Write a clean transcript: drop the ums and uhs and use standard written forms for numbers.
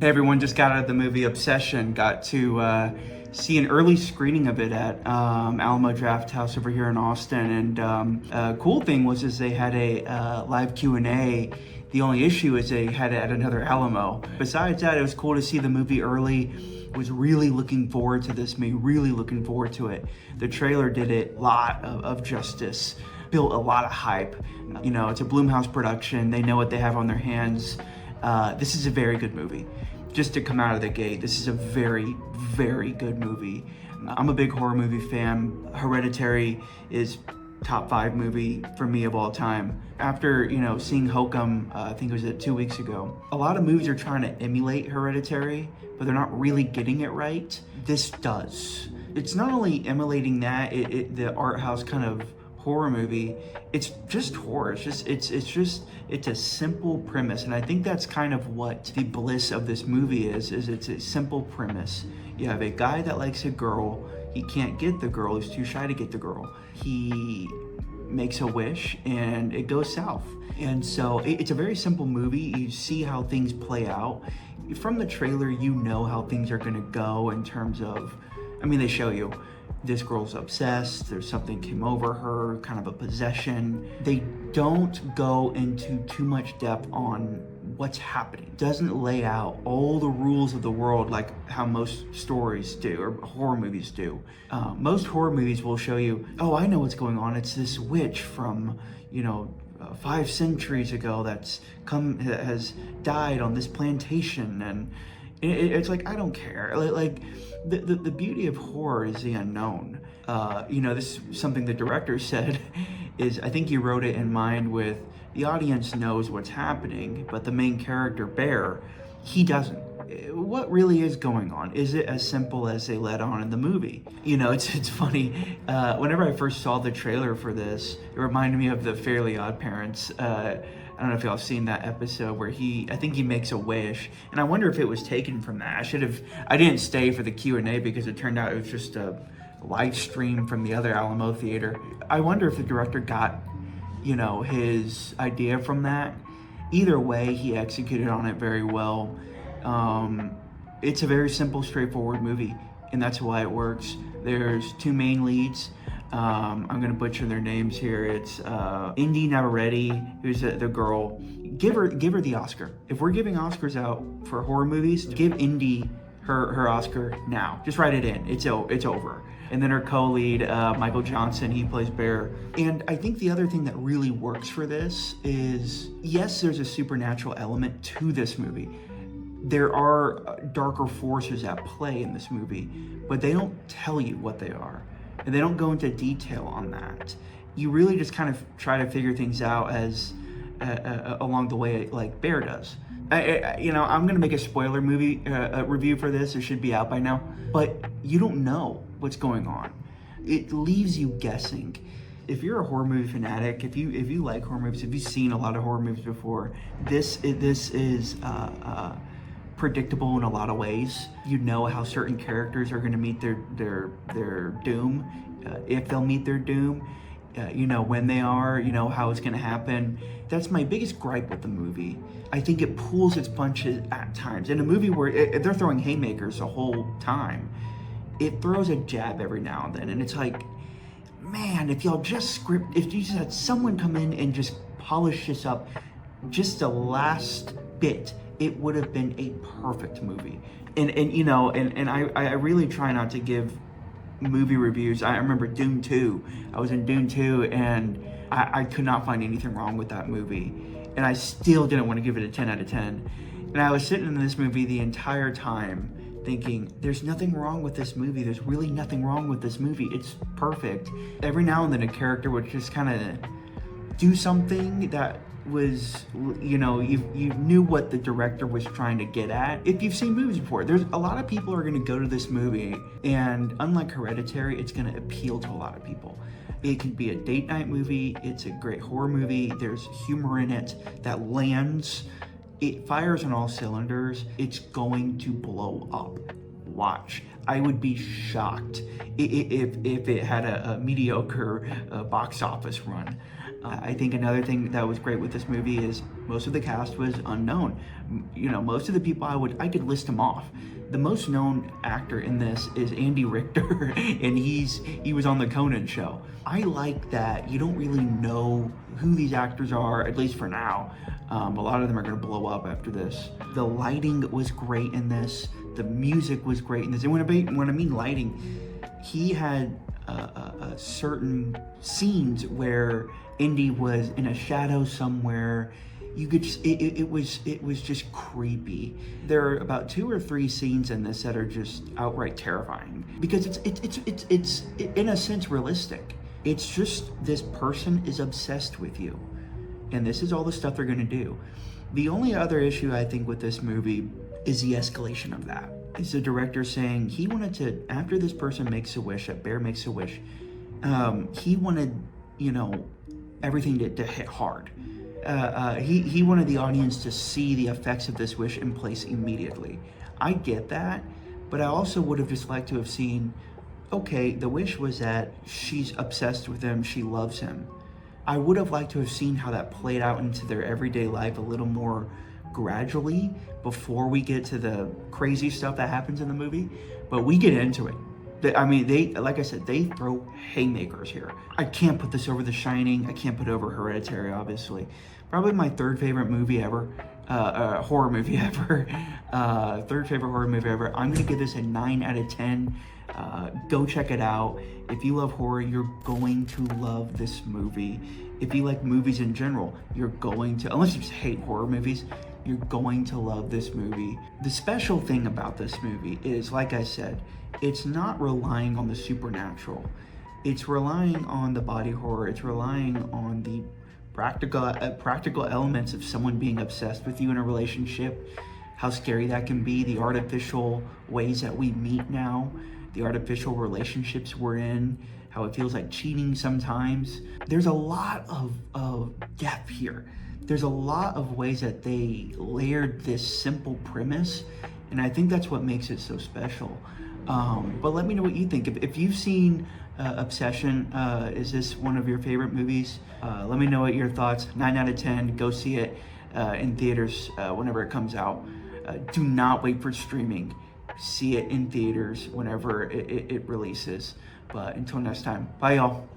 Hey everyone, just got out of the movie Obsession. Got to see an early screening of it at Alamo Draft House over here in Austin. And cool thing was they had a live Q&A. The only issue is they had it at another Alamo. Besides that, it was cool to see the movie early. Was really looking forward to this movie, really looking forward to it. The trailer did a lot of justice, built a lot of hype. You know, it's a Blumhouse production. They know what they have on their hands. This is a very good movie. Just to come out of the gate, this is a very, very good movie. I'm a big horror movie fan. Hereditary is top 5 movie for me of all time. After, seeing Hokum, I think it was 2 weeks ago, a lot of movies are trying to emulate Hereditary, but they're not really getting it right. This does. It's not only emulating that, the art house kind of horror movie, it's just horror. It's a simple premise, and I think that's kind of what the bliss of this movie is it's a simple premise. You have a guy that likes a girl, he can't get the girl, he's too shy to get the girl. He makes a wish and it goes south. And so it's a very simple movie. You see how things play out. From the trailer, you know how things are gonna go in terms of, they show you this girl's obsessed, there's something came over her, kind of a possession. They don't go into too much depth on what's happening. It doesn't lay out all the rules of the world like how most stories do, or horror movies do. Most horror movies will show you, oh, I know what's going on. It's this witch from, 5 centuries ago that has died on this plantation, and it's like, I don't care. Like the beauty of horror is the unknown. This is something the director said, is I think he wrote it in mind with the audience knows what's happening, but the main character, Bear, he doesn't. What really is going on? Is it as simple as they let on in the movie? It's funny. Whenever I first saw the trailer for this, it reminded me of the Fairly Odd Parents. I don't know if y'all have seen that episode where I think he makes a wish, and I wonder if it was taken from that. I didn't stay for the Q&A because it turned out it was just a live stream from the other Alamo Theater. I wonder if the director got, his idea from that. Either way, he executed on it very well. It's a very simple, straightforward movie, and that's why it works. There's 2 main leads. I'm gonna butcher their names here. It's Indy Navarrete, who's the girl. Give her the Oscar. If we're giving Oscars out for horror movies, give Indy her Oscar now. Just write it in. It's over. And then her co-lead, Michael Johnson, he plays Bear. And I think the other thing that really works for this is, yes, there's a supernatural element to this movie. There are darker forces at play in this movie, but they don't tell you what they are. And they don't go into detail on that. You really just kind of try to figure things out as along the way, like Bear does. I'm gonna make a spoiler movie review for this. It should be out by now, but you don't know what's going on. It leaves you guessing. If you're a horror movie fanatic, if you like horror movies, if you've seen a lot of horror movies before, this is predictable in a lot of ways. You know how certain characters are going to meet their doom, if they'll meet their doom. When they are, how it's going to happen. That's my biggest gripe with the movie. I think it pulls its punches at times. In a movie where they're throwing haymakers the whole time, it throws a jab every now and then, and it's like, man, if you just had someone come in and just polish this up just the last bit, it would have been a perfect movie. And I really try not to give movie reviews. I remember Dune 2. I was in Dune 2 and I could not find anything wrong with that movie. And I still didn't want to give it a 10 out of 10. And I was sitting in this movie the entire time thinking, there's nothing wrong with this movie. There's really nothing wrong with this movie. It's perfect. Every now and then a character would just kind of do something that was, you knew what the director was trying to get at. If you've seen movies before, there's a lot of people are going to go to this movie, and unlike Hereditary, it's going to appeal to a lot of people. It can be a date night movie. It's a great horror movie. There's humor in it that lands. It fires on all cylinders. It's going to blow up. Watch. I would be shocked if it had a mediocre box office run. I think another thing that was great with this movie is most of the cast was unknown. You know, most of the people I could list them off. The most known actor in this is Andy Richter, and he was on the Conan show. I like that you don't really know who these actors are, at least for now. A lot of them are going to blow up after this. The lighting was great in this. The music was great in this. And when I mean lighting, he had certain scenes where Indy was in a shadow somewhere. You could just, it was just creepy. There are about 2 or 3 scenes in this that are just outright terrifying because it's in a sense realistic. It's just this person is obsessed with you, and this is all the stuff they're gonna do. The only other issue I think with this movie is the escalation of that. Is the director saying he wanted to, after this person makes a wish, that bear makes a wish, he wanted, you know, everything to hit hard. He wanted the audience to see the effects of this wish in place immediately. I get that, but I also would have just liked to have seen, okay, the wish was that she's obsessed with him, she loves him. I would have liked to have seen how that played out into their everyday life a little more gradually before we get to the crazy stuff that happens in the movie, but we get into it. I mean, like I said, they throw haymakers here. I can't put this over The Shining. I can't put it over Hereditary, obviously. Probably my third favorite movie ever, horror movie ever. Third favorite horror movie ever. I'm gonna give this a 9 out of 10. Go check it out. If you love horror, you're going to love this movie. If you like movies in general, you're going to, unless you just hate horror movies, you're going to love this movie. The special thing about this movie is, like I said, it's not relying on the supernatural. It's relying on the body horror. It's relying on the practical elements of someone being obsessed with you in a relationship, how scary that can be, the artificial ways that we meet now, the artificial relationships we're in, how it feels like cheating sometimes. There's a lot of depth here. There's a lot of ways that they layered this simple premise, and I think that's what makes it so special. But let me know what you think. If you've seen Obsession, is this one of your favorite movies? Let me know what your thoughts. 9 out of 10. Go see it in theaters whenever it comes out. Do not wait for streaming. See it in theaters whenever it releases. But until next time, bye y'all.